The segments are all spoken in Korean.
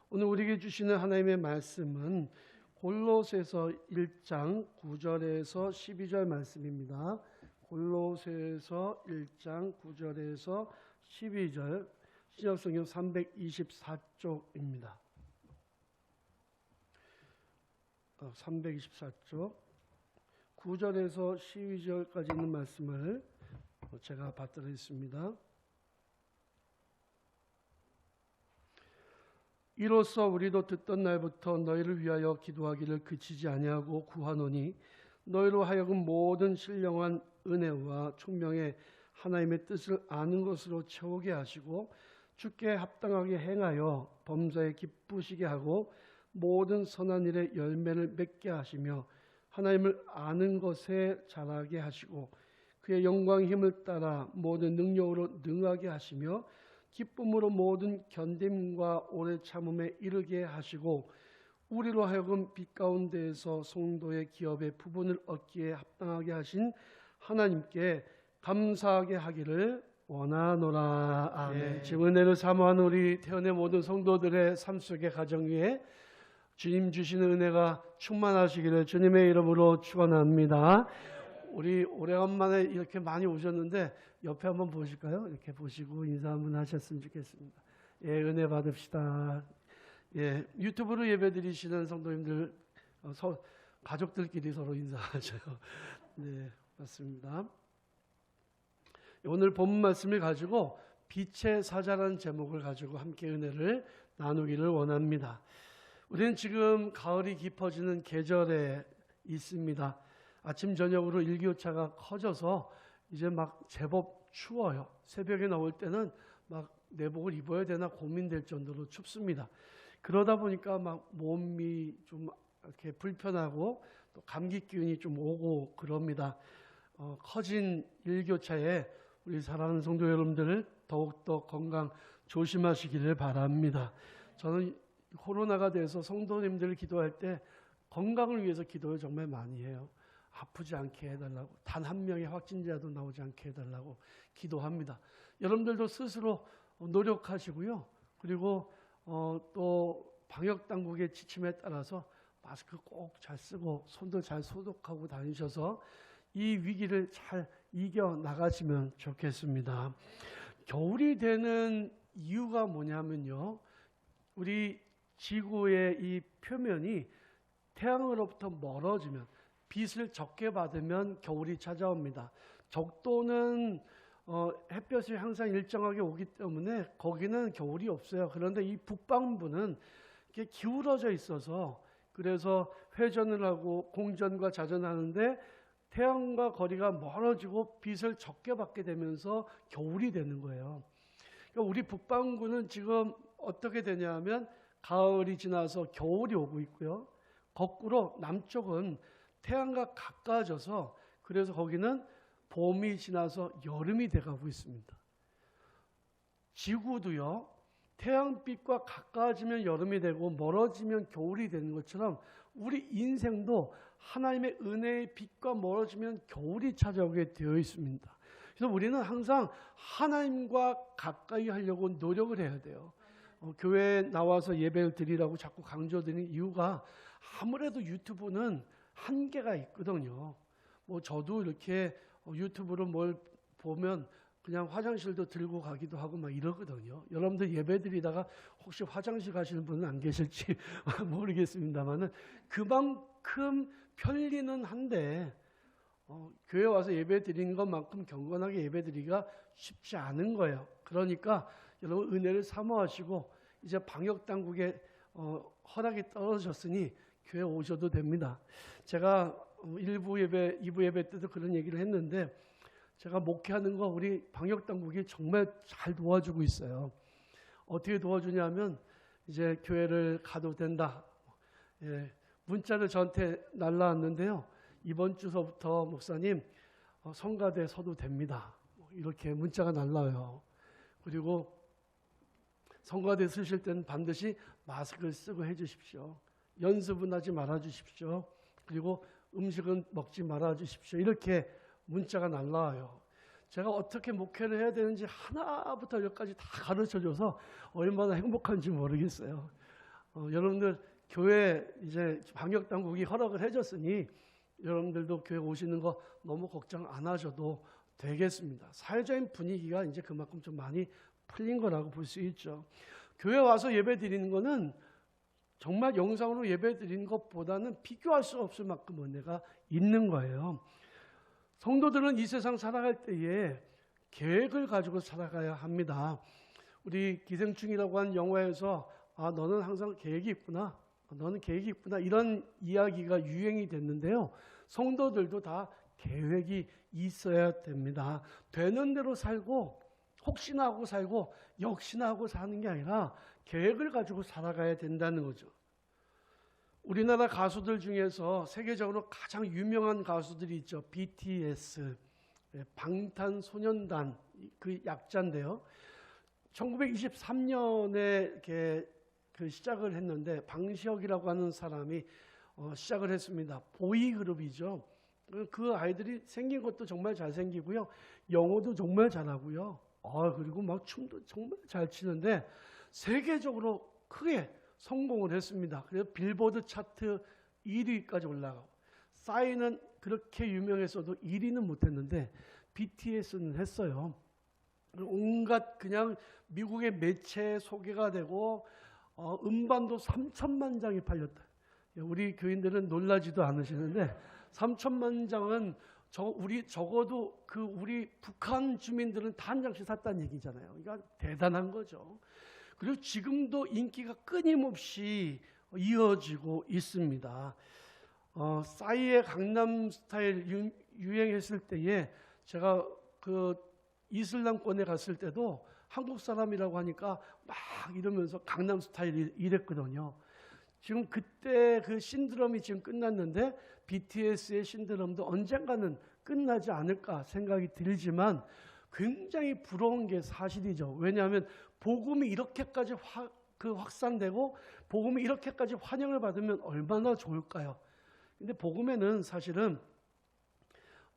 오늘 우리에게 주시는 하나님의 말씀은 골로새서 1장 9절에서 12절 말씀입니다. 골로새서 1장 9절에서 12절 신약성경 324쪽입니다. 324쪽 9절에서 12절까지 있는 말씀을 제가 받들었습니다. 이로써 우리도 듣던 날부터 너희를 위하여 기도하기를 그치지 아니하고 구하노니 너희로 하여금 모든 신령한 은혜와 총명의 하나님의 뜻을 아는 것으로 채우게 하시고 주께 합당하게 행하여 범사에 기쁘시게 하고 모든 선한 일에 열매를 맺게 하시며 하나님을 아는 것에 자라게 하시고 그의 영광 힘을 따라 모든 능력으로 능하게 하시며 기쁨으로 모든 견딤과 오래 참음에 이르게 하시고 우리로 하여금 빛 가운데에서 성도의 기업의 부분을 얻기에 합당하게 하신 하나님께 감사하게 하기를 원하노라. 아멘. 지금 은혜를 사모하는 우리 태연의 모든 성도들의 삶 속의 가정 위에 주님 주시는 은혜가 충만하시기를 주님의 이름으로 축원합니다. 우리 오래간만에 이렇게 많이 오셨는데 옆에 한번 보실까요? 이렇게 보시고 인사 한번 하셨으면 좋겠습니다. 예, 은혜 받읍시다. 예, 유튜브로 예배드리시는 성도님들 가족들끼리 서로 인사하셔요. 네, 맞습니다. 오늘 본문 말씀을 가지고 빛의 사자라는 제목을 가지고 함께 은혜를 나누기를 원합니다. 우리는 지금 가을이 깊어지는 계절에 있습니다. 아침 저녁으로 일교차가 커져서 이제 막 제법 추워요. 새벽에 나올 때는 막 내복을 입어야 되나 고민될 정도로 춥습니다. 그러다 보니까 막 몸이 좀 이렇게 불편하고 또 감기 기운이 좀 오고 그럽니다. 커진 일교차에 우리 사랑하는 성도 여러분들 더욱더 건강 조심하시기를 바랍니다. 저는 코로나가 돼서 성도님들 기도할 때 건강을 위해서 기도를 정말 많이 해요. 아프지 않게 해달라고, 단 한 명의 확진자도 나오지 않게 해달라고 기도합니다. 여러분들도 스스로 노력하시고요. 그리고 또 방역당국의 지침에 따라서 마스크 꼭 잘 쓰고 손도 잘 소독하고 다니셔서 이 위기를 잘 이겨나가시면 좋겠습니다. 겨울이 되는 이유가 뭐냐면요. 우리 지구의 이 표면이 태양으로부터 멀어지면 빛을 적게 받으면 겨울이 찾아옵니다. 적도는 햇볕이 항상 일정하게 오기 때문에 거기는 겨울이 없어요. 그런데 이 북반부는 이렇게 기울어져 있어서 그래서 회전을 하고 공전과 자전하는데 태양과 거리가 멀어지고 빛을 적게 받게 되면서 겨울이 되는 거예요. 그러니까 우리 북반구는 지금 어떻게 되냐면 가을이 지나서 겨울이 오고 있고요. 거꾸로 남쪽은 태양과 가까워져서 그래서 거기는 봄이 지나서 여름이 돼가고 있습니다. 지구도요. 태양빛과 가까워지면 여름이 되고 멀어지면 겨울이 되는 것처럼 우리 인생도 하나님의 은혜의 빛과 멀어지면 겨울이 찾아오게 되어 있습니다. 그래서 우리는 항상 하나님과 가까이 하려고 노력을 해야 돼요. 교회에 나와서 예배를 드리라고 자꾸 강조드리는 이유가 아무래도 유튜브는 한계가 있거든요. 뭐 저도 이렇게 유튜브로 뭘 보면 그냥 화장실도 들고 가기도 하고 막 이러거든요. 여러분들 예배 드리다가 혹시 화장실 가시는 분은 안 계실지 모르겠습니다만은 그만큼 편리는 한데 교회 와서 예배 드리는 것만큼 경건하게 예배 드리기가 쉽지 않은 거예요. 그러니까 여러분 은혜를 사모하시고 이제 방역 당국의 허락이 떨어졌으니 교회 오셔도 됩니다. 제가 1부 예배, 2부 예배 때도 그런 얘기를 했는데 제가 목회하는 거 우리 방역 당국이 정말 잘 도와주고 있어요. 어떻게 도와주냐면 이제 교회를 가도 된다. 예, 문자를 저한테 날라왔는데요. 이번 주서부터 목사님 성가대 서도 됩니다. 이렇게 문자가 날라와요. 그리고 성가대 쓰실 때는 반드시 마스크를 쓰고 해주십시오. 연습은 하지 말아주십시오. 그리고 음식은 먹지 말아주십시오. 이렇게 문자가 날라와요. 제가 어떻게 목회를 해야 되는지 하나부터 열까지 다 가르쳐줘서 얼마나 행복한지 모르겠어요. 여러분들 교회 이제 방역 당국이 허락을 해줬으니 여러분들도 교회 오시는 거 너무 걱정 안 하셔도 되겠습니다. 사회적인 분위기가 이제 그만큼 좀 많이 풀린 거라고 볼 수 있죠. 교회 와서 예배 드리는 거는 정말 영상으로 예배 드리는 것보다는 비교할 수 없을 만큼 은혜가 있는 거예요. 성도들은 이 세상 살아갈 때에 계획을 가지고 살아가야 합니다. 우리 기생충이라고 하는 영화에서 너는 항상 계획이 있구나. 너는 계획이 있구나. 이런 이야기가 유행이 됐는데요. 성도들도 다 계획이 있어야 됩니다. 되는 대로 살고 혹시나 하고 살고 역시나 하고 사는 게 아니라 계획을 가지고 살아가야 된다는 거죠. 우리나라 가수들 중에서 세계적으로 가장 유명한 가수들이 있죠. BTS, 방탄소년단 그 약자인데요. 1923년에 이렇게 그 시작을 했는데 방시혁이라고 하는 사람이 시작을 했습니다. 보이 그룹이죠. 그 아이들이 생긴 것도 정말 잘생기고요. 영어도 정말 잘하고요. 그리고 막 춤도 정말 잘 추는데 세계적으로 크게 성공을 했습니다. 그래서 빌보드 차트 1위까지 올라가고 싸이는 그렇게 유명했어도 1위는 못했는데 BTS는 했어요. 온갖 그냥 미국의 매체에 소개가 되고 음반도 3천만 장이 팔렸다. 우리 교인들은 놀라지도 않으시는데 3천만 장은 적어도 우리 북한 주민들은 다 한 장씩 샀다는 얘기잖아요. 그러니까 대단한 거죠. 그리고 지금도 인기가 끊임없이 이어지고 있습니다. 싸이의 강남 스타일 유행했을 때에 제가 그 이슬람권에 갔을 때도 한국 사람이라고 하니까 막 이러면서 강남 스타일 이랬거든요. 지금 그때 그 신드롬이 지금 끝났는데 BTS의 신드롬도 언젠가는 끝나지 않을까 생각이 들지만 굉장히 부러운 게 사실이죠. 왜냐하면 복음이 이렇게까지 확산되고 복음이 이렇게까지 환영을 받으면 얼마나 좋을까요? 근데 복음에는 사실은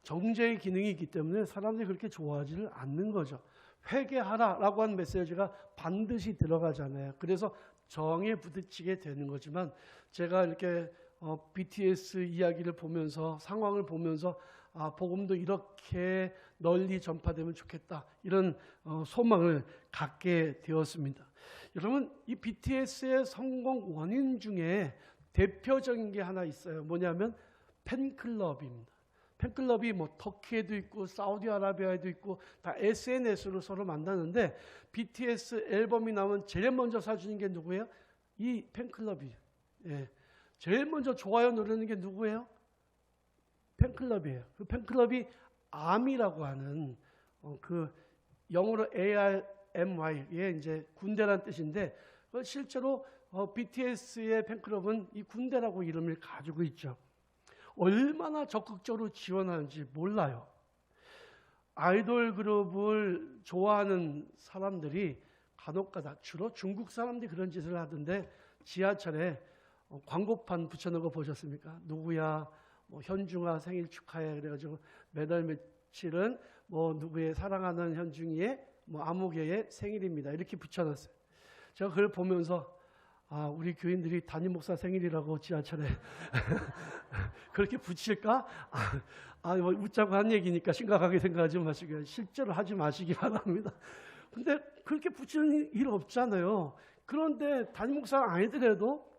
정죄의 기능이 있기 때문에 사람들이 그렇게 좋아하지를 않는 거죠. 회개하라라고 하는 메시지가 반드시 들어가잖아요. 그래서 정에 부딪히게 되는 거지만 제가 이렇게 BTS 이야기를 보면서 상황을 보면서 복음도 이렇게 널리 전파되면 좋겠다 이런 소망을 갖게 되었습니다. 여러분 이 BTS의 성공 원인 중에 대표적인 게 하나 있어요. 뭐냐면 팬클럽입니다. 팬클럽이 터키에도 있고 사우디아라비아에도 있고 다 SNS로 서로 만나는데 BTS 앨범이 나오면 제일 먼저 사주는 게 누구예요? 이 팬클럽이에요. 예. 제일 먼저 좋아요 누르는 게 누구예요? 팬클럽이에요. 그 팬클럽이 ARMY라고 하는 그 영어로 ARMY의 이제 군대란 뜻인데 실제로 BTS의 팬클럽은 이 군대라고 이름을 가지고 있죠. 얼마나 적극적으로 지원하는지 몰라요. 아이돌 그룹을 좋아하는 사람들이 간혹가다 주로 중국 사람들이 그런 짓을 하던데 지하철에 광고판 붙여놓은 거 보셨습니까? 누구야? 현중아 생일 축하해. 그래가지고 매달 며칠은 누구의 사랑하는 현중이의 아무개의 생일입니다. 이렇게 붙여놨어요. 제가 그걸 보면서 우리 교인들이 담임 목사 생일이라고 지하철에 그렇게 붙일까? 웃자고 한 얘기니까 심각하게 생각하지 마시고요. 실제로 하지 마시기 바랍니다. 근데 그렇게 붙이는 일 없잖아요. 그런데 담임 목사가 아니더라도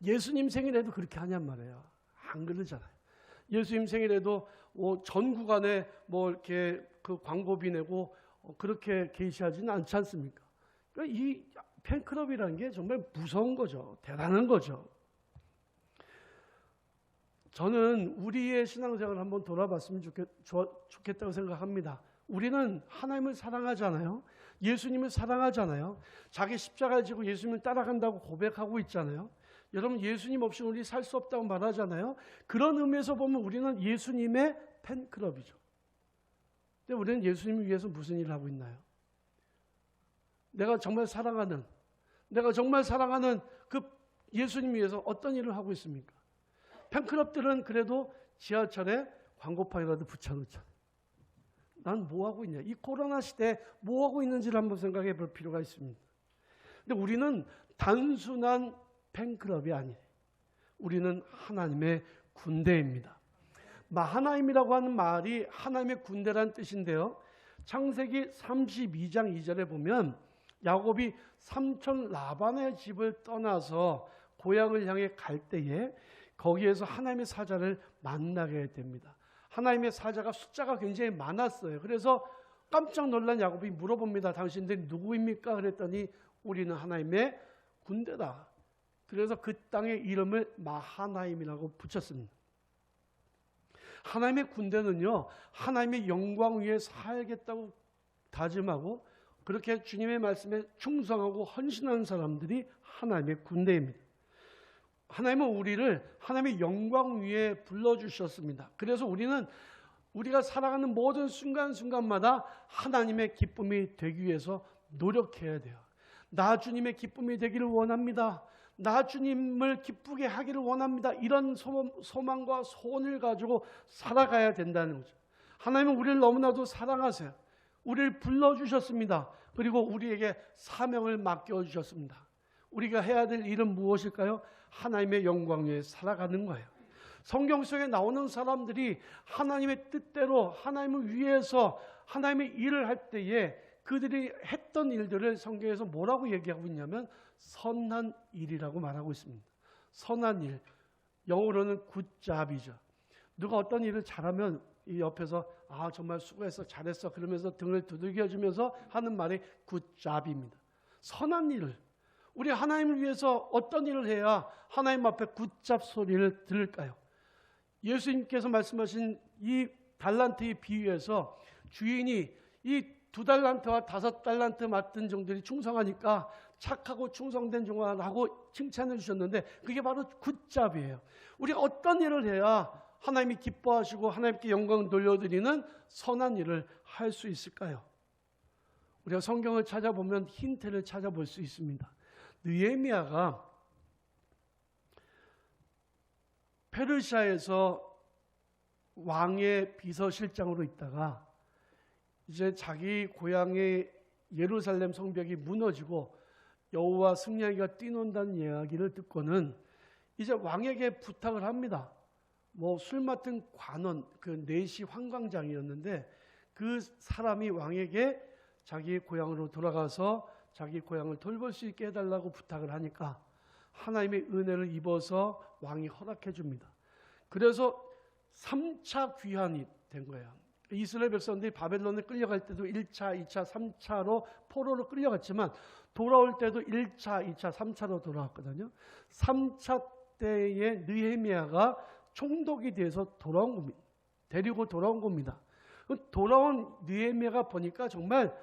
예수님 생일에도 그렇게 하냔 말이에요. 안 그러잖아요. 예수님 생일에도 전 구간에 이렇게 그 광고비 내고 그렇게 게시하지는 않지 않습니까? 그러니까 이 팬클럽이라는 게 정말 무서운 거죠. 대단한 거죠. 저는 우리의 신앙생활을 한번 돌아봤으면 좋겠다고 생각합니다. 우리는 하나님을 사랑하잖아요. 예수님을 사랑하잖아요. 자기 십자가를 지고 예수님을 따라간다고 고백하고 있잖아요. 여러분 예수님 없이 우리 살 수 없다고 말하잖아요. 그런 의미에서 보면 우리는 예수님의 팬클럽이죠. 근데 우리는 예수님을 위해서 무슨 일을 하고 있나요? 내가 정말 사랑하는 그 예수님 위해서 어떤 일을 하고 있습니까? 팬클럽들은 그래도 지하철에 광고판이라도 붙여놓잖아요. 난 뭐 하고 있냐? 이 코로나 시대에 뭐 하고 있는지를 한번 생각해 볼 필요가 있습니다. 근데 우리는 단순한 팬클럽이 아니에요. 우리는 하나님의 군대입니다. 마하나임이라고 하는 말이 하나님의 군대란 뜻인데요. 창세기 32장 2절에 보면 야곱이 삼촌 라반의 집을 떠나서 고향을 향해 갈 때에 거기에서 하나님의 사자를 만나게 됩니다. 하나님의 사자가 숫자가 굉장히 많았어요. 그래서 깜짝 놀란 야곱이 물어봅니다. 당신들이 누구입니까? 그랬더니 우리는 하나님의 군대다. 그래서 그 땅의 이름을 마하나임이라고 붙였습니다. 하나님의 군대는요, 하나님의 영광 위에 살겠다고 다짐하고 그렇게 주님의 말씀에 충성하고 헌신하는 사람들이 하나님의 군대입니다. 하나님은 우리를 하나님의 영광 위에 불러주셨습니다. 그래서 우리는 우리가 살아가는 모든 순간순간마다 하나님의 기쁨이 되기 위해서 노력해야 돼요. 나 주님의 기쁨이 되기를 원합니다. 나 주님을 기쁘게 하기를 원합니다. 이런 소망과 소원을 가지고 살아가야 된다는 거죠. 하나님은 우리를 너무나도 사랑하세요. 우리를 불러주셨습니다. 그리고 우리에게 사명을 맡겨주셨습니다. 우리가 해야 될 일은 무엇일까요? 하나님의 영광 위에 살아가는 거예요. 성경 속에 나오는 사람들이 하나님의 뜻대로 하나님을 위해서 하나님의 일을 할 때에 그들이 했던 일들을 성경에서 뭐라고 얘기하고 있냐면 선한 일이라고 말하고 있습니다. 선한 일, 영어로는 굿잡이죠. 누가 어떤 일을 잘하면 이 옆에서 아 정말 수고했어, 잘했어 그러면서 등을 두들겨주면서 하는 말이 굿잡입니다. 선한 일을, 우리 하나님을 위해서 어떤 일을 해야 하나님 앞에 굿잡 소리를 들을까요? 예수님께서 말씀하신 이 달란트의 비유에서 주인이 이 2달란트와 5달란트 맡은 종들이 충성하니까 착하고 충성된 종아라고 칭찬해 주셨는데 그게 바로 굿잡이에요. 우리가 어떤 일을 해야 하나님이 기뻐하시고 하나님께 영광을 돌려드리는 선한 일을 할 수 있을까요? 우리가 성경을 찾아보면 힌트를 찾아볼 수 있습니다. 느헤미야가 페르시아에서 왕의 비서실장으로 있다가 이제 자기 고향의 예루살렘 성벽이 무너지고 여호와 승리하기가 뛰논다는 이야기를 듣고는 이제 왕에게 부탁을 합니다. 뭐 술 맡은 관원, 그 내시 환광장이었는데 그 사람이 왕에게 자기 고향으로 돌아가서 자기 고향을 돌볼 수 있게 해달라고 부탁을 하니까 하나님의 은혜를 입어서 왕이 허락해 줍니다. 그래서 3차 귀환이 된 거예요. 이스라엘 백성들이 바벨론에 끌려갈 때도 1차, 2차, 3차로 포로로 끌려갔지만 돌아올 때도 1차, 2차, 3차로 돌아왔거든요. 3차 때에 느헤미야가 총독이 돼서 돌아온 겁니다. 데리고 돌아온 겁니다. 돌아온 느헤미야가 보니까 정말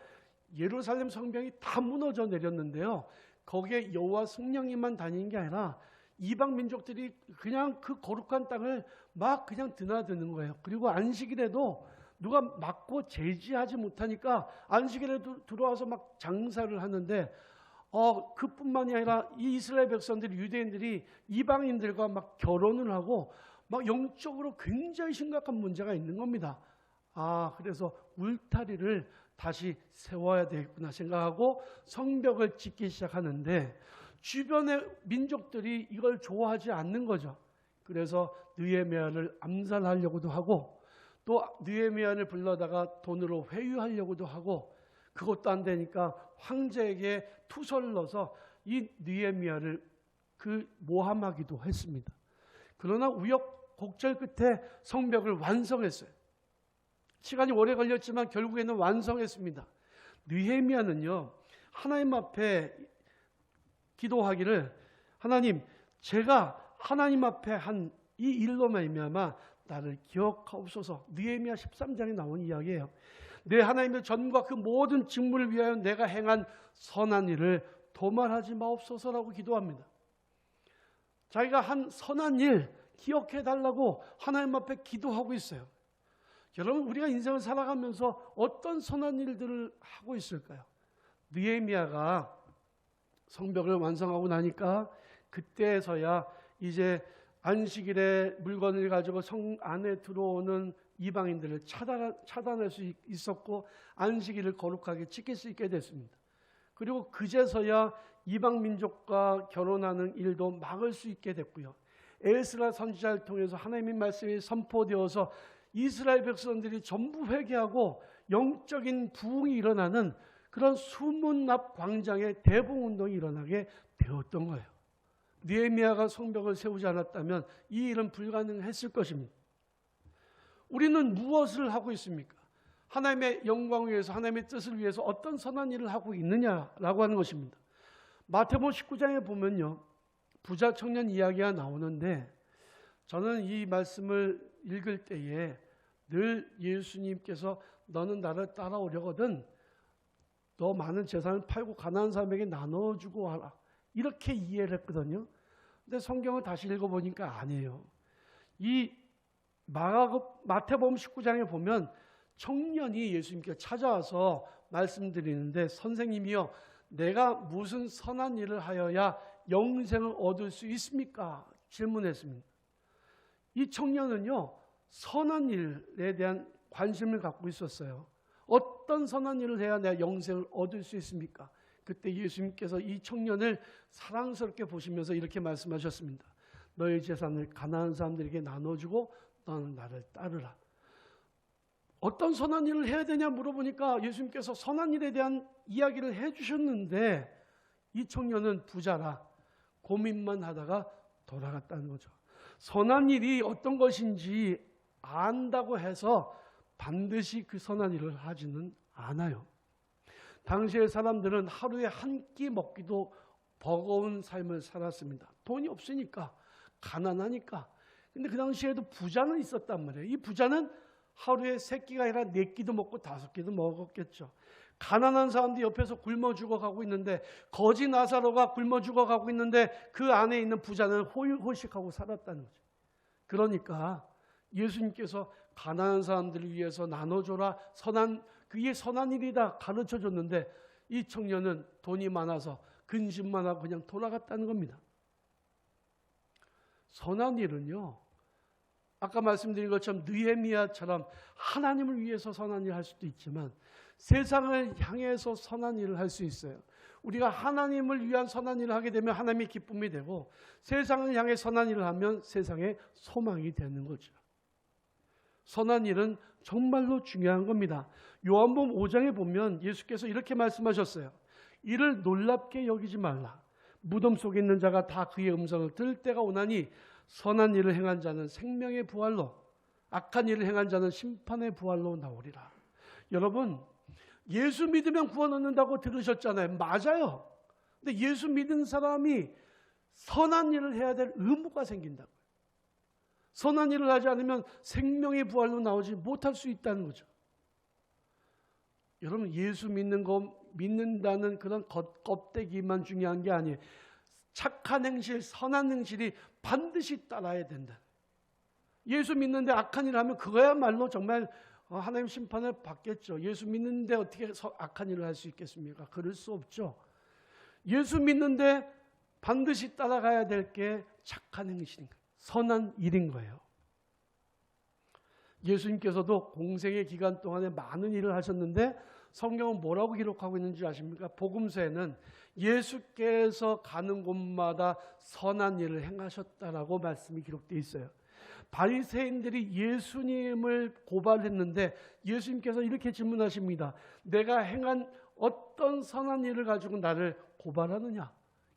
예루살렘 성벽이 다 무너져 내렸는데요. 거기에 여호와 성령님만 다니는 게 아니라 이방 민족들이 그냥 그 거룩한 땅을 막 그냥 드나드는 거예요. 그리고 안식일에도 누가 막고 제지하지 못하니까 안식일에도 들어와서 막 장사를 하는데 그뿐만이 아니라 이 이스라엘 백성들이 유대인들이 이방인들과 막 결혼을 하고 막 영적으로 굉장히 심각한 문제가 있는 겁니다. 그래서 울타리를 다시 세워야 되겠구나 생각하고 성벽을 짓기 시작하는데 주변의 민족들이 이걸 좋아하지 않는 거죠. 그래서 느헤미야를 암살하려고도 하고 또 느헤미야를 불러다가 돈으로 회유하려고도 하고 그것도 안 되니까 황제에게 투서를 넣어서 이 느헤미야를 모함하기도 했습니다. 그러나 우여곡절 끝에 성벽을 완성했어요. 시간이 오래 걸렸지만 결국에는 완성했습니다. 느헤미야는요, 하나님 앞에 기도하기를 하나님, 제가 하나님 앞에 한 이 일로 말미암아 나를 기억하옵소서. 느헤미야 13장에 나온 이야기예요. 내 하나님의 전과 그 모든 직무를 위하여 내가 행한 선한 일을 도말하지 마옵소서라고 기도합니다. 자기가 한 선한 일 기억해 달라고 하나님 앞에 기도하고 있어요. 여러분, 우리가 인생을 살아가면서 어떤 선한 일들을 하고 있을까요? 느헤미야가 성벽을 완성하고 나니까 그때서야 이제 안식일에 물건을 가지고 성 안에 들어오는 이방인들을 차단할 수 있었고 안식일을 거룩하게 지킬 수 있게 됐습니다. 그리고 그제서야 이방 민족과 결혼하는 일도 막을 수 있게 됐고요. 에스라 선지자를 통해서 하나님의 말씀이 선포되어서 이스라엘 백성들이 전부 회개하고 영적인 부흥이 일어나는 그런 수문 앞 광장에 대봉운동이 일어나게 되었던 거예요. 느헤미야가 성벽을 세우지 않았다면 이 일은 불가능했을 것입니다. 우리는 무엇을 하고 있습니까? 하나님의 영광을 위해서, 하나님의 뜻을 위해서 어떤 선한 일을 하고 있느냐라고 하는 것입니다. 마태복음 19장에 보면요, 부자 청년 이야기가 나오는데 저는 이 말씀을 읽을 때에 늘 예수님께서 너는 나를 따라오려거든 너 많은 재산을 팔고 가난한 사람에게 나눠주고 하라, 이렇게 이해를 했거든요. 근데 성경을 다시 읽어보니까 아니에요. 이 마태복음 19장에 보면 청년이 예수님께 찾아와서 말씀드리는데 선생님이요, 내가 무슨 선한 일을 하여야 영생을 얻을 수 있습니까? 질문했습니다. 이 청년은요, 선한 일에 대한 관심을 갖고 있었어요. 어떤 선한 일을 해야 내가 영생을 얻을 수 있습니까? 그때 예수님께서 이 청년을 사랑스럽게 보시면서 이렇게 말씀하셨습니다. 너의 재산을 가난한 사람들에게 나눠주고 너는 나를 따르라. 어떤 선한 일을 해야 되냐 물어보니까 예수님께서 선한 일에 대한 이야기를 해주셨는데 이 청년은 부자라 고민만 하다가 돌아갔다는 거죠. 선한 일이 어떤 것인지 안다고 해서 반드시 그 선한 일을 하지는 않아요. 당시의 사람들은 하루에 한 끼 먹기도 버거운 삶을 살았습니다. 돈이 없으니까, 가난하니까. 근데 그 당시에도 부자는 있었단 말이에요. 이 부자는 하루에 3끼가 아니라 4끼도 먹고 5끼도 먹었겠죠. 가난한 사람들이 옆에서 굶어 죽어가고 있는데, 거지 나사로가 굶어 죽어가고 있는데 그 안에 있는 부자는 호의호식하고 살았다는 거죠. 그러니까 예수님께서 가난한 사람들을 위해서 나눠줘라, 그게 선한 일이다 가르쳐줬는데 이 청년은 돈이 많아서 근심만 하고 그냥 돌아갔다는 겁니다. 선한 일은요, 아까 말씀드린 것처럼 느헤미야처럼 하나님을 위해서 선한 일을 할 수도 있지만 세상을 향해서 선한 일을 할 수 있어요. 우리가 하나님을 위한 선한 일을 하게 되면 하나님의 기쁨이 되고 세상을 향해 선한 일을 하면 세상의 소망이 되는 거죠. 선한 일은 정말로 중요한 겁니다. 요한복음 5장에 보면 예수께서 이렇게 말씀하셨어요. 이를 놀랍게 여기지 말라. 무덤 속에 있는 자가 다 그의 음성을 들을 때가 오나니 선한 일을 행한 자는 생명의 부활로, 악한 일을 행한 자는 심판의 부활로 나오리라. 여러분, 예수 믿으면 구원 얻는다고 들으셨잖아요. 맞아요. 근데 예수 믿은 사람이 선한 일을 해야 될 의무가 생긴다고요. 선한 일을 하지 않으면 생명의 부활로 나오지 못할 수 있다는 거죠. 여러분, 예수 믿는다는 그런 껍데기만 중요한 게 아니에요. 착한 행실, 선한 행실이 반드시 따라야 된다. 예수 믿는데 악한 일을 하면 그거야말로 정말 하나님 심판을 받겠죠. 예수 믿는데 어떻게 악한 일을 할 수 있겠습니까? 그럴 수 없죠. 예수 믿는데 반드시 따라가야 될 게 착한 행실인 거예요. 선한 일인 거예요. 예수님께서도 공생의 기간 동안에 많은 일을 하셨는데 성경은 뭐라고 기록하고 있는지 아십니까? 복음서에는 예수께서 가는 곳마다 선한 일을 행하셨다라고 말씀이 기록되어 있어요. 바리새인들이 예수님을 고발했는데 예수님께서 이렇게 질문하십니다. 내가 행한 어떤 선한 일을 가지고 나를 고발하느냐?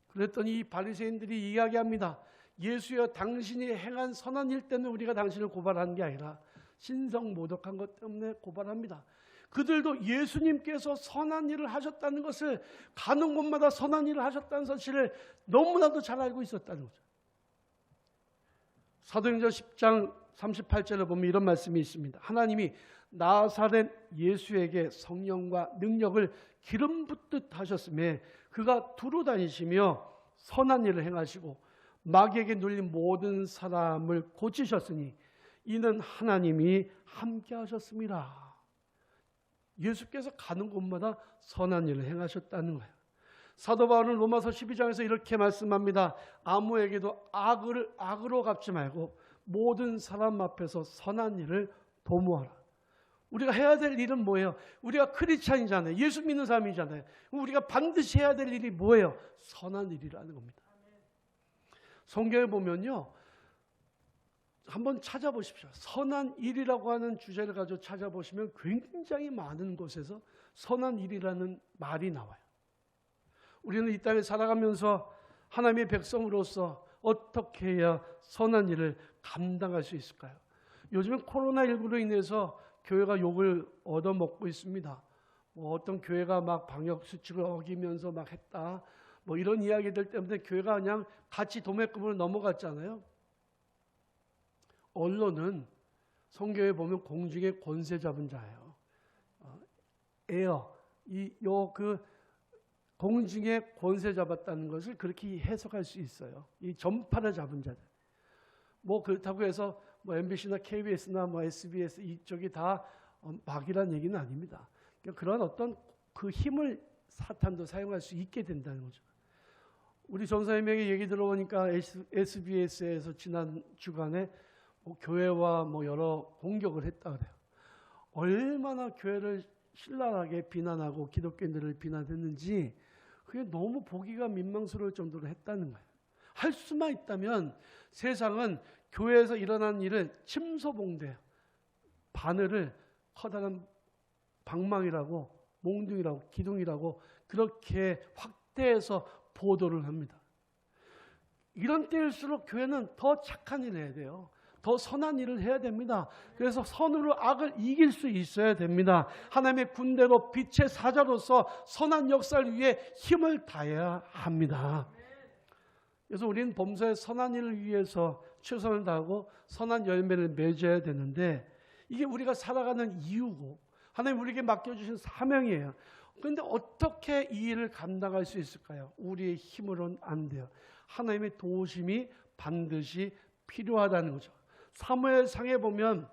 그랬더니 이 바리새인들이 이야기합니다. 예수여, 당신이 행한 선한 일 때문에 우리가 당신을 고발하는 게 아니라 신성모독한 것 때문에 고발합니다. 그들도 예수님께서 선한 일을 하셨다는 것을, 가는 곳마다 선한 일을 하셨다는 사실을 너무나도 잘 알고 있었다는 거죠. 사도행전 10장 38절에 보면 이런 말씀이 있습니다. 하나님이 나사렛 예수에게 성령과 능력을 기름 붓듯 하셨음에 그가 두루 다니시며 선한 일을 행하시고 마귀에게 눌린 모든 사람을 고치셨으니 이는 하나님이 함께 하셨습니다. 예수께서 가는 곳마다 선한 일을 행하셨다는 거예요. 사도 바울은 로마서 12장에서 이렇게 말씀합니다. 아무에게도 악으로 갚지 말고 모든 사람 앞에서 선한 일을 도모하라. 우리가 해야 될 일은 뭐예요? 우리가 크리스찬이잖아요. 예수 믿는 사람이잖아요. 우리가 반드시 해야 될 일이 뭐예요? 선한 일이라는 겁니다. 성경에 보면요, 한번 찾아보십시오. 선한 일이라고 하는 주제를 가지고 찾아보시면 굉장히 많은 곳에서 선한 일이라는 말이 나와요. 우리는 이 땅에 살아가면서 하나님의 백성으로서 어떻게 해야 선한 일을 감당할 수 있을까요? 요즘은 코로나19로 인해서 교회가 욕을 얻어먹고 있습니다. 어떤 교회가 막 방역 수칙을 어기면서 막 했다, 이런 이야기들 때문에 교회가 그냥 같이 도매금으로 넘어갔잖아요. 언론은 성경에 보면 공중의 권세 잡은 자예요. 공중의 권세 잡았다는 것을 그렇게 해석할 수 있어요. 이 전파를 잡은 자들. 그렇다고 해서 MBC나 KBS나 SBS 이쪽이 다 막이란 얘기는 아닙니다. 그런 어떤 그 힘을 사탄도 사용할 수 있게 된다는 거죠. 우리 전사님에게 얘기 들어보니까 SBS에서 지난 주간에 교회와 여러 공격을 했다 그래요. 얼마나 교회를 신랄하게 비난하고 기독교인들을 비난했는지 그게 너무 보기가 민망스러울 정도로 했다는 거예요. 할 수만 있다면 세상은 교회에서 일어난 일을 침소봉대, 바늘을 커다란 방망이라고, 몽둥이라고, 기둥이라고 그렇게 확대해서 보도를 합니다. 이런 때일수록 교회는 더 착한 일을 해야 돼요. 더 선한 일을 해야 됩니다. 그래서 선으로 악을 이길 수 있어야 됩니다. 하나님의 군대로 빛의 사자로서 선한 역사를 위해 힘을 다해야 합니다. 그래서 우리는 범사의 선한 일을 위해서 최선을 다하고 선한 열매를 맺어야 되는데, 이게 우리가 살아가는 이유고 하나님 우리에게 맡겨주신 사명이에요. 그런데 어떻게 이 일을 감당할 수 있을까요? 우리의 힘으로는 안 돼요. 하나님의 도우심이 반드시 필요하다는 거죠. 사무엘상에 보면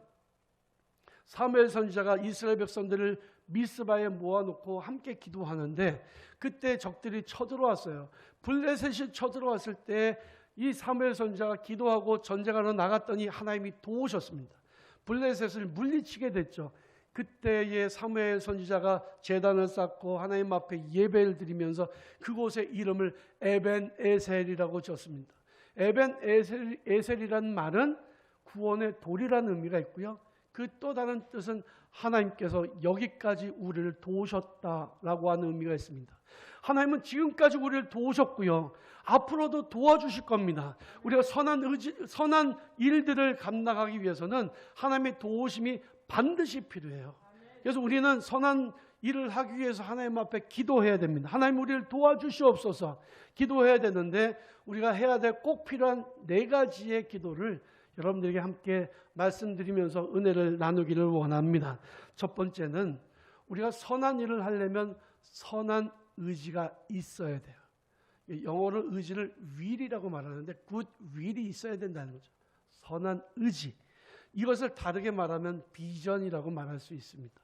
사무엘 선지자가 이스라엘 백성들을 미스바에 모아놓고 함께 기도하는데, 그때 적들이 쳐들어왔어요. 블레셋이 쳐들어왔을 때 이 사무엘 선지자가 기도하고 전쟁하러 나갔더니 하나님이 도우셨습니다. 블레셋을 물리치게 됐죠. 그때의 사무엘 선지자가 제단을 쌓고 하나님 앞에 예배를 드리면서 그곳의 이름을 에벤에셀이라고 지었습니다. 에벤에셀이라는 말은 구원의 돌이라는 의미가 있고요. 그 또 다른 뜻은 하나님께서 여기까지 우리를 도우셨다라고 하는 의미가 있습니다. 하나님은 지금까지 우리를 도우셨고요. 앞으로도 도와주실 겁니다. 우리가 선한 일들을 감당하기 위해서는 하나님의 도우심이 반드시 필요해요. 그래서 우리는 선한 일을 하기 위해서 하나님 앞에 기도해야 됩니다. 하나님 우리를 도와주시옵소서 기도해야 되는데, 우리가 해야 될 꼭 필요한 4가지의 기도를 여러분들에게 함께 말씀드리면서 은혜를 나누기를 원합니다. 첫 번째는 우리가 선한 일을 하려면 선한 의지가 있어야 돼요. 영어로 의지를 will이라고 말하는데 good will이 있어야 된다는 거죠. 선한 의지. 이것을 다르게 말하면 비전이라고 말할 수 있습니다.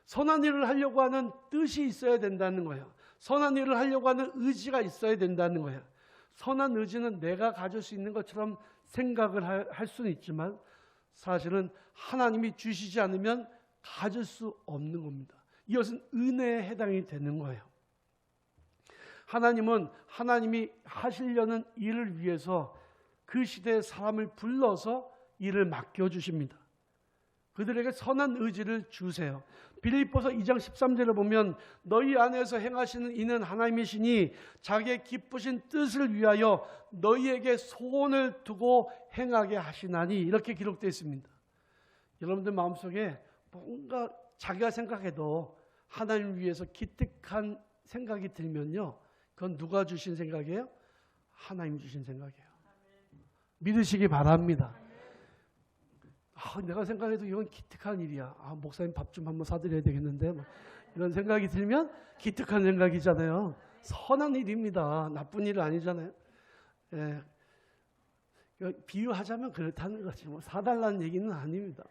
선한 일을 하려고 하는 뜻이 있어야 된다는 거예요. 선한 일을 하려고 하는 의지가 있어야 된다는 거예요. 선한 의지는 내가 가질 수 있는 것처럼 생각을 할 수는 있지만 사실은 하나님이 주시지 않으면 가질 수 없는 겁니다. 이것은 은혜에 해당이 되는 거예요. 하나님은 하나님이 하시려는 일을 위해서 그 시대의 사람을 불러서 일을 맡겨주십니다. 그들에게 선한 의지를 주세요. 빌립보서 2장 13절을 보면 너희 안에서 행하시는 이는 하나님이시니 자기의 기쁘신 뜻을 위하여 너희에게 소원을 두고 행하게 하시나니, 이렇게 기록되어 있습니다. 여러분들 마음속에 뭔가 자기가 생각해도 하나님을 위해서 기특한 생각이 들면요, 그건 누가 주신 생각이에요? 하나님 주신 생각이에요. 믿으시기 바랍니다. 내가 생각해도 이건 기특한 일이야. 목사님 밥 좀 한번 사드려야 되겠는데, 이런 생각이 들면 기특한 생각이잖아요. 선한 일입니다. 나쁜 일은 아니잖아요. 예. 비유하자면 그렇다는 거지. 사달라는 얘기는 아닙니다.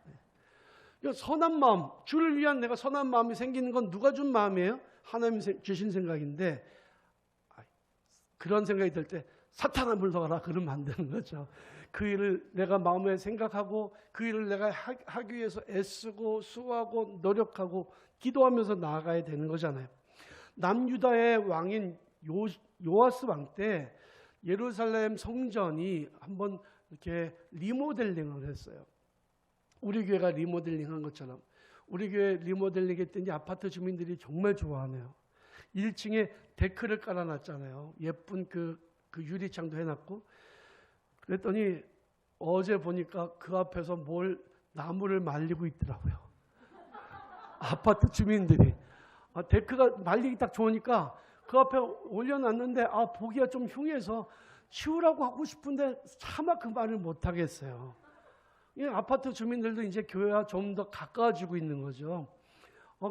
선한 마음, 주를 위한 내가 선한 마음이 생기는 건 누가 준 마음이에요? 하나님 주신 생각인데, 그런 생각이 들 때 사탄아 물러가라 그러면 안 되는 거죠. 그 일을 내가 마음에 생각하고 그 일을 내가 하기 위해서 애쓰고 수고하고 노력하고 기도하면서 나아가야 되는 거잖아요. 남유다의 왕인 요아스 왕 때 예루살렘 성전이 한번 이렇게 리모델링을 했어요. 우리 교회가 리모델링한 것처럼 우리 교회 리모델링 했더니 아파트 주민들이 정말 좋아하네요. 1층에 데크를 깔아놨잖아요. 예쁜 그 유리창도 해놨고. 그랬더니 어제 보니까 그 앞에서 나무를 말리고 있더라고요. 아파트 주민들이. 데크가 말리기 딱 좋으니까 그 앞에 올려놨는데 보기가 좀 흉해서 치우라고 하고 싶은데 차마 그 말을 못 하겠어요. 이 아파트 주민들도 이제 교회와 좀 더 가까워지고 있는 거죠.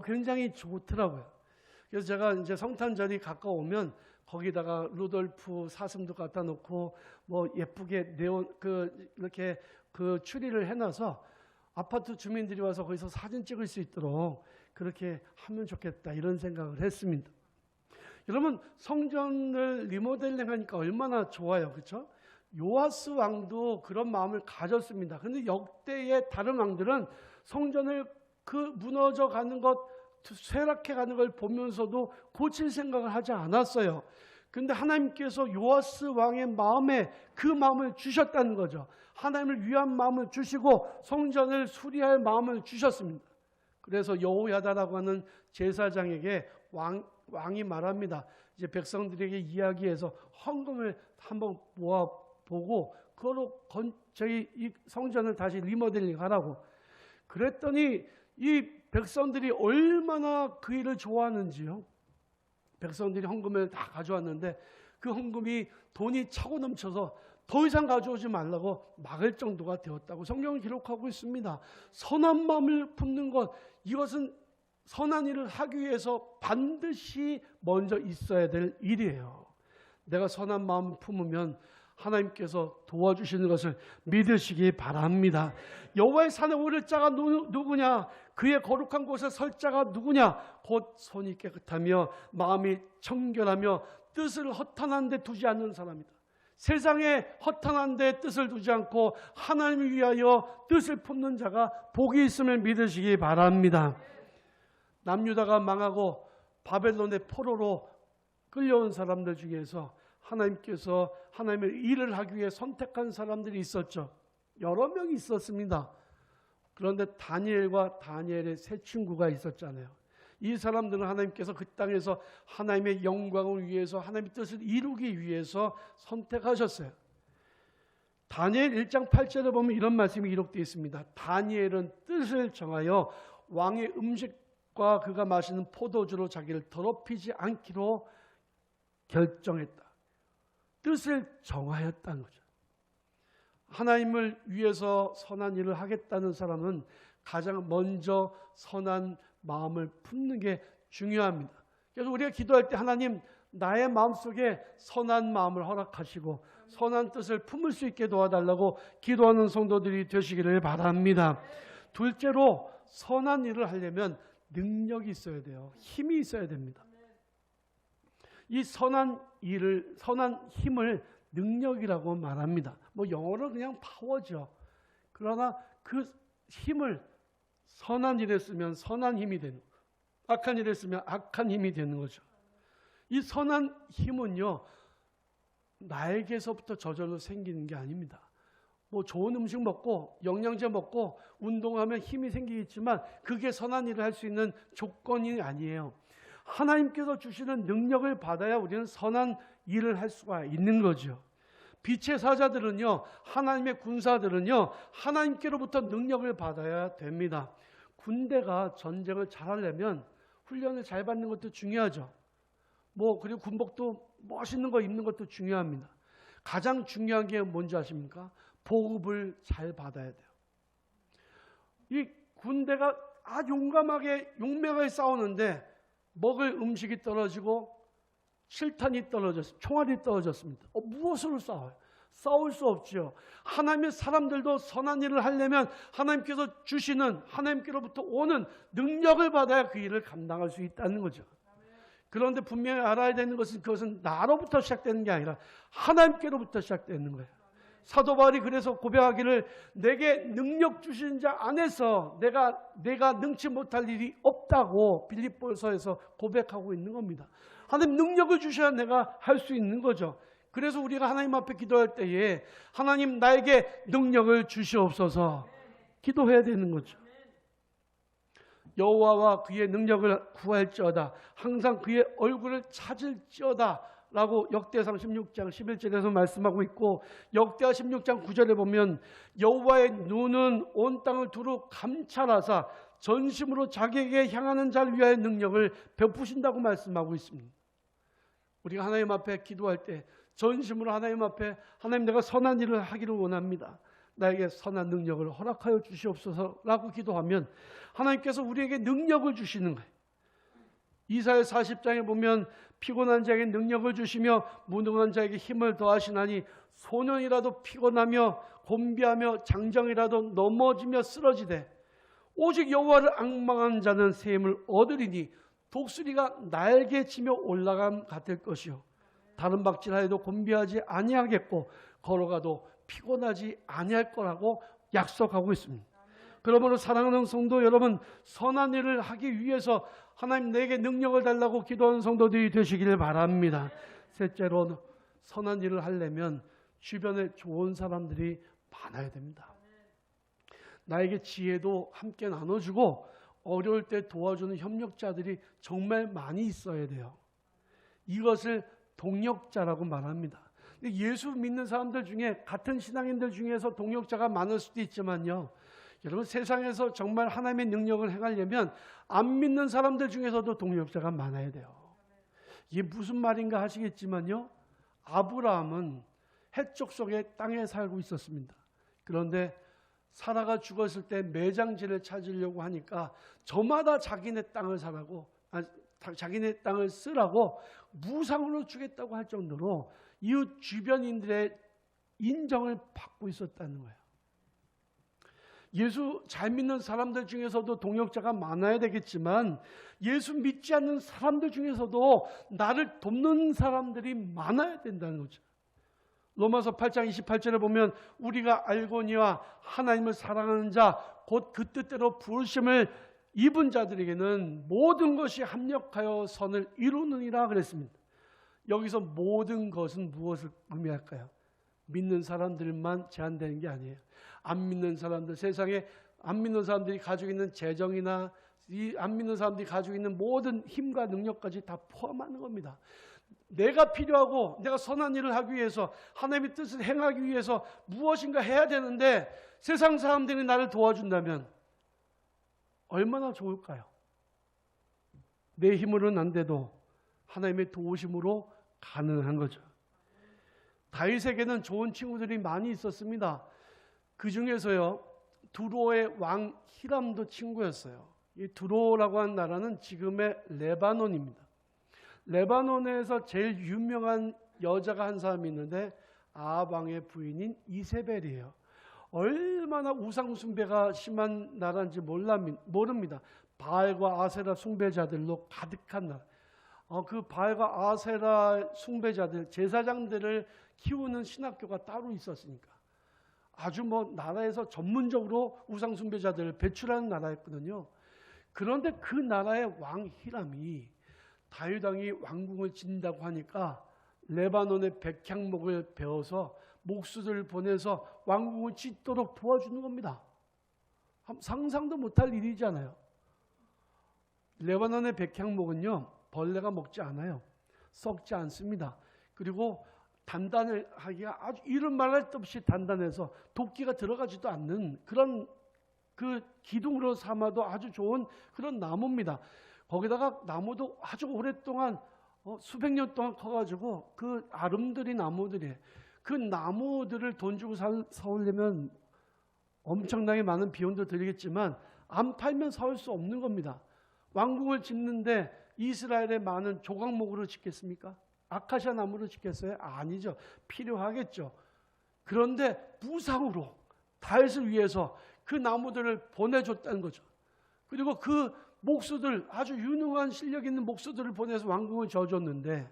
굉장히 좋더라고요. 그래서 제가 이제 성탄절이 가까우면 거기다가 루돌프 사슴도 갖다 놓고 뭐 예쁘게 이렇게 추리를 해놔서 아파트 주민들이 와서 거기서 사진 찍을 수 있도록 그렇게 하면 좋겠다 이런 생각을 했습니다. 여러분 성전을 리모델링 하니까 얼마나 좋아요. 그렇죠? 요아스 왕도 그런 마음을 가졌습니다. 그런데 역대의 다른 왕들은 성전을 무너져 가는 것, 쇠락해 가는 걸 보면서도 고칠 생각을 하지 않았어요. 그런데 하나님께서 요아스 왕의 마음에 그 마음을 주셨다는 거죠. 하나님을 위한 마음을 주시고 성전을 수리할 마음을 주셨습니다. 그래서 여호야다라고 하는 제사장에게 왕이 말합니다. 이제 백성들에게 이야기해서 헌금을 한번 모아보고 그걸로 저희 이 성전을 다시 리모델링 하라고. 그랬더니 이 백성들이 얼마나 그 일을 좋아하는지요. 백성들이 헌금을 다 가져왔는데 그 헌금이 돈이 차고 넘쳐서 더 이상 가져오지 말라고 막을 정도가 되었다고 성경은 기록하고 있습니다. 선한 마음을 품는 것, 이것은 선한 일을 하기 위해서 반드시 먼저 있어야 될 일이에요. 내가 선한 마음을 품으면 하나님께서 도와주시는 것을 믿으시기 바랍니다. 여호와의 산에 오를 자가 누구냐? 그의 거룩한 곳에 설 자가 누구냐? 곧 손이 깨끗하며 마음이 청결하며 뜻을 허탄한 데 두지 않는 사람이다. 세상에 허탄한 데 뜻을 두지 않고 하나님을 위하여 뜻을 품는 자가 복이 있음을 믿으시기 바랍니다. 남유다가 망하고 바벨론의 포로로 끌려온 사람들 중에서 하나님께서 하나님의 일을 하기 위해 선택한 사람들이 있었죠. 여러 명이 있었습니다. 그런데 다니엘과 다니엘의 세 친구가 있었잖아요. 이 사람들은 하나님께서 그 땅에서 하나님의 영광을 위해서 하나님의 뜻을 이루기 위해서 선택하셨어요. 다니엘 1장 8절에 보면 이런 말씀이 기록되어 있습니다. 다니엘은 뜻을 정하여 왕의 음식과 그가 마시는 포도주로 자기를 더럽히지 않기로 결정했다. 뜻을 정하였다는 거죠. 하나님을 위해서 선한 일을 하겠다는 사람은 가장 먼저 선한 마음을 품는 게 중요합니다. 그래서 우리가 기도할 때 하나님 나의 마음속에 선한 마음을 허락하시고 선한 뜻을 품을 수 있게 도와달라고 기도하는 성도들이 되시기를 바랍니다. 둘째로 선한 일을 하려면 능력이 있어야 돼요. 힘이 있어야 됩니다. 이 선한 힘을 능력이라고 말합니다. 뭐 영어로 그냥 파워죠. 그러나 그 힘을 선한 일에 쓰면 선한 힘이 되는, 악한 일에 쓰면 악한 힘이 되는 거죠. 이 선한 힘은요, 나에게서부터 저절로 생기는 게 아닙니다. 뭐 좋은 음식 먹고 영양제 먹고 운동하면 힘이 생기겠지만 그게 선한 일을 할 수 있는 조건이 아니에요. 하나님께서 주시는 능력을 받아야 우리는 선한 일을 할 수가 있는 거죠. 빛의 사자들은요, 하나님의 군사들은요, 하나님께로부터 능력을 받아야 됩니다. 군대가 전쟁을 잘하려면 훈련을 잘 받는 것도 중요하죠. 그리고 군복도 멋있는 거 입는 것도 중요합니다. 가장 중요한 게 뭔지 아십니까? 보급을 잘 받아야 돼요. 이 군대가 아주 용맹하게 싸우는데 먹을 음식이 떨어지고 실탄이 떨어졌습니다. 총알이 떨어졌습니다. 무엇으로 싸워요? 싸울 수 없죠. 하나님의 사람들도 선한 일을 하려면 하나님께서 주시는, 하나님께로부터 오는 능력을 받아야 그 일을 감당할 수 있다는 거죠. 그런데 분명히 알아야 되는 것은 그것은 나로부터 시작되는 게 아니라 하나님께로부터 시작되는 거예요. 사도 바울이 그래서 고백하기를 내게 능력 주신 자 안에서 내가 능치 못할 일이 없다고 빌립보서에서 고백하고 있는 겁니다. 하나님 능력을 주셔야 내가 할 수 있는 거죠. 그래서 우리가 하나님 앞에 기도할 때에 하나님 나에게 능력을 주시옵소서 기도해야 되는 거죠. 여호와와 그의 능력을 구할지어다 항상 그의 얼굴을 찾을지어다 라고 역대상 16장 11절에서 말씀하고 있고, 역대하 16장 9절에 보면 여호와의 눈은 온 땅을 두루 감찰하사 전심으로 자기에게 향하는 자를 위하여 능력을 베푸신다고 말씀하고 있습니다. 우리가 하나님 앞에 기도할 때 전심으로 하나님 앞에 하나님 내가 선한 일을 하기를 원합니다. 나에게 선한 능력을 허락하여 주시옵소서라고 기도하면 하나님께서 우리에게 능력을 주시는 거예요. 이사야 40장에 보면 피곤한 자에게 능력을 주시며 무능한 자에게 힘을 더하시나니 소년이라도 피곤하며 곤비하며 장정이라도 넘어지며 쓰러지되 오직 여호와를 앙망한 자는 새 힘을 얻으리니 독수리가 날개치며 올라감 같을 것이요 다른 박질하여도 곤비하지 아니하겠고 걸어가도 피곤하지 아니할 거라고 약속하고 있습니다. 그러므로 사랑하는 성도 여러분, 선한 일을 하기 위해서 하나님 내게 능력을 달라고 기도하는 성도들이 되시기를 바랍니다. 셋째로 선한 일을 하려면 주변에 좋은 사람들이 많아야 됩니다. 나에게 지혜도 함께 나눠주고 어려울 때 도와주는 협력자들이 정말 많이 있어야 돼요. 이것을 동역자라고 말합니다. 예수 믿는 사람들 중에 같은 신앙인들 중에서 동역자가 많을 수도 있지만요, 여러분 세상에서 정말 하나님의 능력을 행하려면 안 믿는 사람들 중에서도 동역자가 많아야 돼요. 이게 무슨 말인가 하시겠지만요, 아브라함은 해쪽 속의 땅에 살고 있었습니다. 그런데 사라가 죽었을 때 매장지를 찾으려고 하니까 저마다 자기네 땅을 자기네 땅을 쓰라고 무상으로 주겠다고 할 정도로 이웃 주변인들의 인정을 받고 있었다는 거예요. 예수 잘 믿는 사람들 중에서도 동역자가 많아야 되겠지만 예수 믿지 않는 사람들 중에서도 나를 돕는 사람들이 많아야 된다는 거죠. 로마서 8장 28절에 보면 우리가 알거니와 하나님을 사랑하는 자 곧 그 뜻대로 부르심을 입은 자들에게는 모든 것이 합력하여 선을 이루느니라 그랬습니다. 여기서 모든 것은 무엇을 의미할까요? 믿는 사람들만 제한되는 게 아니에요. 안 믿는 사람들, 세상에 안 믿는 사람들이 가지고 있는 재정이나 안 믿는 사람들이 가지고 있는 모든 힘과 능력까지 다 포함하는 겁니다. 내가 필요하고 내가 선한 일을 하기 위해서 하나님의 뜻을 행하기 위해서 무엇인가 해야 되는데 세상 사람들이 나를 도와준다면 얼마나 좋을까요? 내 힘으로는 안 돼도 하나님의 도우심으로 가능한 거죠. 다윗에게는 좋은 친구들이 많이 있었습니다. 그 중에서요, 두로의 왕 히람도 친구였어요. 이 두로라고 하는 나라는 지금의 레바논입니다. 레바논에서 제일 유명한 여자가 한 사람이 있는데 아합 왕의 부인인 이세벨이에요. 얼마나 우상 숭배가 심한 나라인지 모릅니다. 바알과 아세라 숭배자들로 가득한 나라. 그 바알과 아세라 숭배자들, 제사장들을 키우는 신학교가 따로 있었으니까 아주 나라에서 전문적으로 우상 숭배자들을 배출하는 나라였거든요. 그런데 그 나라의 왕 히람이 다윗 왕이 왕궁을 짓는다고 하니까 레바논의 백향목을 베어서 목수들을 보내서 왕궁을 짓도록 도와주는 겁니다. 상상도 못할 일이잖아요. 레바논의 백향목은요, 벌레가 먹지 않아요. 썩지 않습니다. 그리고 단단하기가 아주 이런 말할 것 없이 단단해서 도끼가 들어가지도 않는 그런 그 기둥으로 삼아도 아주 좋은 그런 나무입니다. 거기다가 나무도 아주 오랫동안 수백 년 동안 커가지고 그 아름드리 나무들이에요. 그 나무들을 돈 주고 사오려면 엄청나게 많은 비용도 들겠지만 안 팔면 사올 수 없는 겁니다. 왕궁을 짓는데 이스라엘의 많은 조각목으로 짓겠습니까? 아카시아 나무로 짓겠어요? 아니죠. 필요하겠죠. 그런데 무상으로 다윗을 위해서 그 나무들을 보내줬다는 거죠. 그리고 그 목수들, 아주 유능한 실력 있는 목수들을 보내서 왕궁을 지어줬는데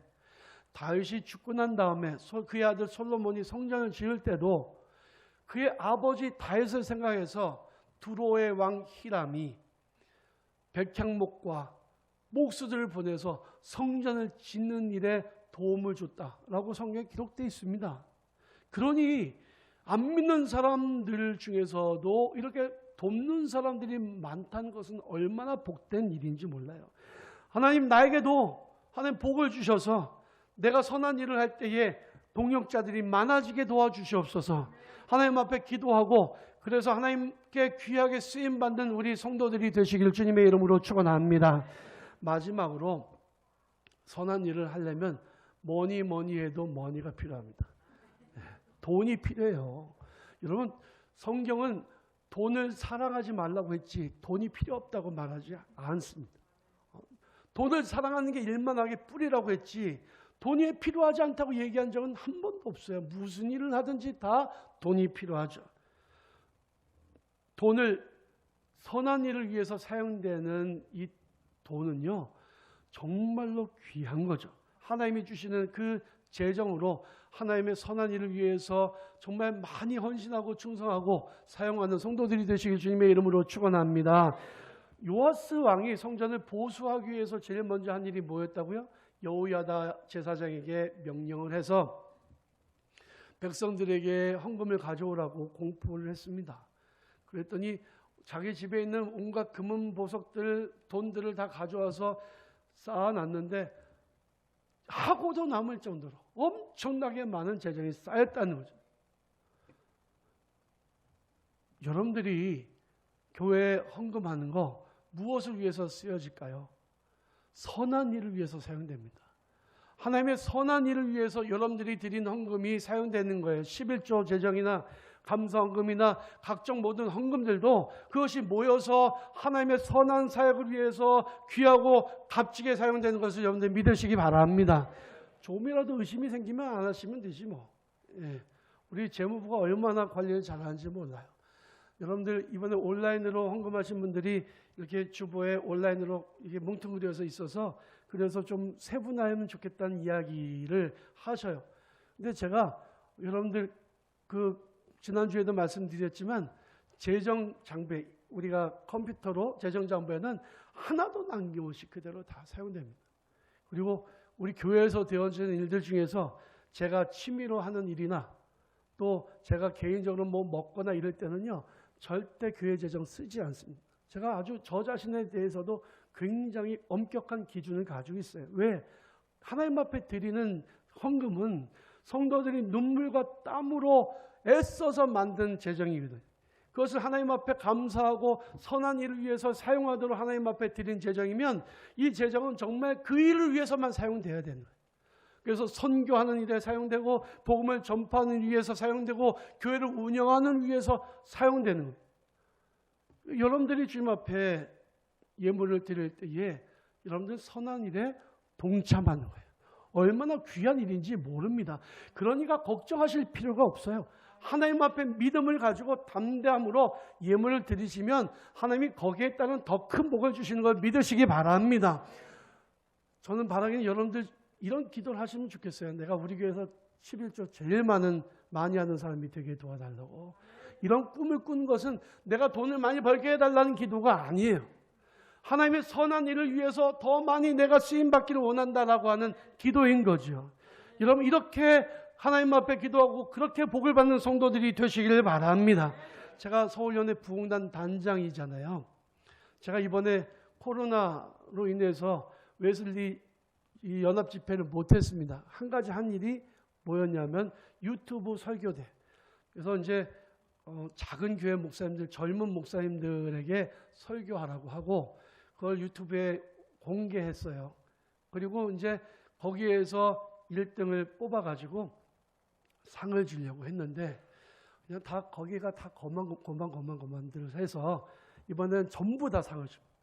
다윗이 죽고 난 다음에 그의 아들 솔로몬이 성전을 지을 때도 그의 아버지 다윗을 생각해서 두로의 왕 히람이 백향목과 목수들을 보내서 성전을 짓는 일에 도움을 줬다라고 성경에 기록되어 있습니다. 그러니 안 믿는 사람들 중에서도 이렇게 돕는 사람들이 많다는 것은 얼마나 복된 일인지 몰라요. 하나님 나에게도 하나님 복을 주셔서 내가 선한 일을 할 때에 동역자들이 많아지게 도와주시옵소서. 하나님 앞에 기도하고 그래서 하나님께 귀하게 쓰임받는 우리 성도들이 되시길 주님의 이름으로 축원합니다. 마지막으로 선한 일을 하려면 뭐니 해도 머니가 필요합니다. 돈이 필요해요. 여러분 성경은 돈을 사랑하지 말라고 했지 돈이 필요 없다고 말하지 않습니다. 돈을 사랑하는 게 일만하게 뿌리라고 했지 돈이 필요하지 않다고 얘기한 적은 한 번도 없어요. 무슨 일을 하든지 다 돈이 필요하죠. 돈을 선한 일을 위해서 사용되는 이 돈은요 정말로 귀한 거죠. 하나님이 주시는 그 재정으로 하나님의 선한 일을 위해서 정말 많이 헌신하고 충성하고 사용하는 성도들이 되시길 주님의 이름으로 축원합니다. 요아스 왕이 성전을 보수하기 위해서 제일 먼저 한 일이 뭐였다고요? 여호야다 제사장에게 명령을 해서 백성들에게 헌금을 가져오라고 공포를 했습니다. 그랬더니 자기 집에 있는 온갖 금은 보석들, 돈들을 다 가져와서 쌓아놨는데 하고도 남을 정도로 엄청나게 많은 재정이 쌓였다는 거죠. 여러분들이 교회에 헌금하는 거 무엇을 위해서 쓰여질까요? 선한 일을 위해서 사용됩니다. 하나님의 선한 일을 위해서 여러분들이 드린 헌금이 사용되는 거예요. 11조 재정이나 감사헌금이나 각종 모든 헌금들도 그것이 모여서 하나님의 선한 사역을 위해서 귀하고 값지게 사용되는 것을 여러분들 믿으시기 바랍니다. 조금이라도 의심이 생기면 안 하시면 되지 뭐. 예. 우리 재무부가 얼마나 관리를 잘하는지 몰라요. 여러분들 이번에 온라인으로 헌금하신 분들이 이렇게 주보에 온라인으로 이게 뭉뚱그려서 있어서 그래서 좀 세분화하면 좋겠다는 이야기를 하셔요. 근데 제가 여러분들 지난주에도 말씀드렸지만 재정 장배 우리가 컴퓨터로 재정 장배는 하나도 남김없이 그대로 다 사용됩니다. 그리고 우리 교회에서 되어지는 일들 중에서 제가 취미로 하는 일이나 또 제가 개인적으로 뭐 먹거나 이럴 때는요 절대 교회 재정 쓰지 않습니다. 제가 아주 저 자신에 대해서도 굉장히 엄격한 기준을 가지고 있어요. 왜? 하나님 앞에 드리는 헌금은 성도들이 눈물과 땀으로 애써서 만든 재정이거든요. 그것을 하나님 앞에 감사하고 선한 일을 위해서 사용하도록 하나님 앞에 드린 재정이면 이 재정은 정말 그 일을 위해서만 사용돼야 되는 거예요. 그래서 선교하는 일에 사용되고 복음을 전파하는 일에 위해서 사용되고 교회를 운영하는 위해서 사용되는 거예요. 여러분들이 주님 앞에 예물을 드릴 때에 여러분들 선한 일에 동참하는 거예요. 얼마나 귀한 일인지 모릅니다. 그러니까 걱정하실 필요가 없어요. 하나님 앞에 믿음을 가지고 담대함으로 예물을 드리시면 하나님이 거기에 따른 더 큰 복을 주시는 걸 믿으시기 바랍니다. 저는 바라기는 여러분들 이런 기도를 하시면 좋겠어요. 내가 우리 교회에서 11조 제일 많이 하는 사람이 되게 도와달라고. 이런 꿈을 꾸는 것은 내가 돈을 많이 벌게 해달라는 기도가 아니에요. 하나님의 선한 일을 위해서 더 많이 내가 쓰임받기를 원한다라고 하는 기도인 거죠. 여러분 이렇게 하나님 앞에 기도하고 그렇게 복을 받는 성도들이 되시길 바랍니다. 제가 서울연회 부흥단 단장이잖아요. 제가 이번에 코로나로 인해서 웨슬리 이 연합 집회를 못했습니다. 한 가지 한 일이 뭐였냐면 유튜브 설교대. 그래서 이제 작은 교회 목사님들, 젊은 목사님들에게 설교하라고 하고 그걸 유튜브에 공개했어요. 그리고 이제 거기에서 1등을 뽑아가지고 상을 주려고 했는데 그냥 다 거기가 다 거만들 해서 이번엔 전부 다 상을 줍니다.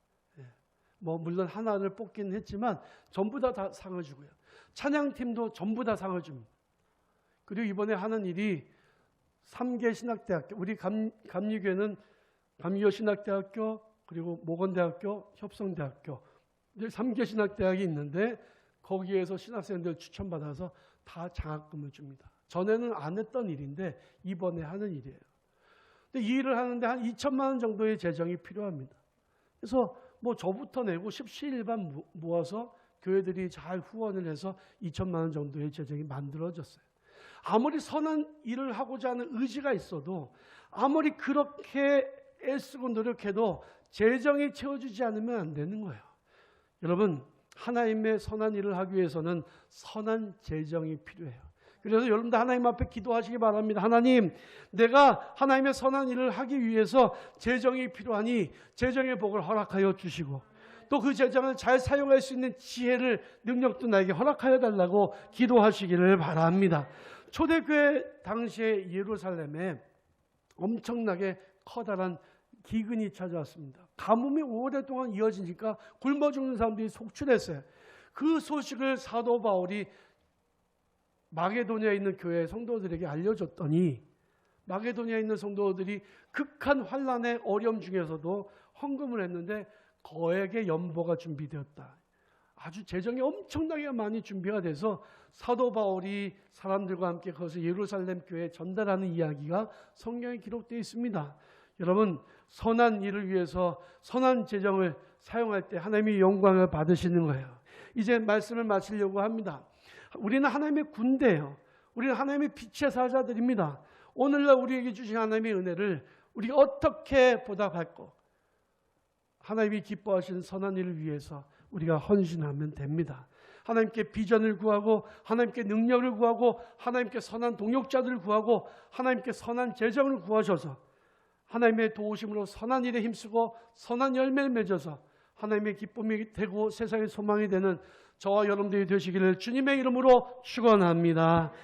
뭐 물론 하나를 뽑기는 했지만 전부 다 상을 주고요. 찬양팀도 전부 다 상을 줍니다. 그리고 이번에 하는 일이 3개 신학대학교, 우리 감리교회는 감리교 신학대학교, 그리고 모건대학교, 협성대학교, 3개 신학대학이 있는데 거기에서 신학생들 추천받아서 다 장학금을 줍니다. 전에는 안 했던 일인데 이번에 하는 일이에요. 근데 이 일을 하는데 한 2천만 원 정도의 재정이 필요합니다. 그래서 뭐 저부터 내고 십시일반 모아서 교회들이 잘 후원을 해서 2천만 원 정도의 재정이 만들어졌어요. 아무리 선한 일을 하고자 하는 의지가 있어도 아무리 그렇게 애쓰고 노력해도 재정이 채워주지 않으면 안 되는 거예요. 여러분, 하나님의 선한 일을 하기 위해서는 선한 재정이 필요해요. 그래서 여러분들 하나님 앞에 기도하시기 바랍니다. 하나님, 내가 하나님의 선한 일을 하기 위해서 재정이 필요하니 재정의 복을 허락하여 주시고 또 그 재정을 잘 사용할 수 있는 지혜를, 능력도 나에게 허락하여 달라고 기도하시기를 바랍니다. 초대교회 당시에 예루살렘에 엄청나게 커다란 기근이 찾아왔습니다. 가뭄이 오랫동안 이어지니까 굶어 죽는 사람들이 속출했어요. 그 소식을 사도 바울이 마게도니아에 있는 교회 성도들에게 알려줬더니 마게도니아에 있는 성도들이 극한 환난의 어려움 중에서도 헌금을 했는데 거액의 연보가 준비되었다. 아주 재정이 엄청나게 많이 준비가 돼서 사도 바울이 사람들과 함께 거기서 예루살렘 교회에 전달하는 이야기가 성경에 기록되어 있습니다. 여러분, 선한 일을 위해서 선한 재정을 사용할 때 하나님이 영광을 받으시는 거예요. 이제 말씀을 마치려고 합니다. 우리는 하나님의 군대예요. 우리는 하나님의 빛의 사자들입니다. 오늘날 우리에게 주신 하나님의 은혜를 우리가 어떻게 보답할까? 하나님이 기뻐하시는 선한 일을 위해서 우리가 헌신하면 됩니다. 하나님께 비전을 구하고 하나님께 능력을 구하고 하나님께 선한 동역자들을 구하고 하나님께 선한 재정을 구하셔서 하나님의 도우심으로 선한 일에 힘쓰고 선한 열매를 맺어서 하나님의 기쁨이 되고 세상의 소망이 되는 저와 여러분들이 되시기를 주님의 이름으로 축원합니다.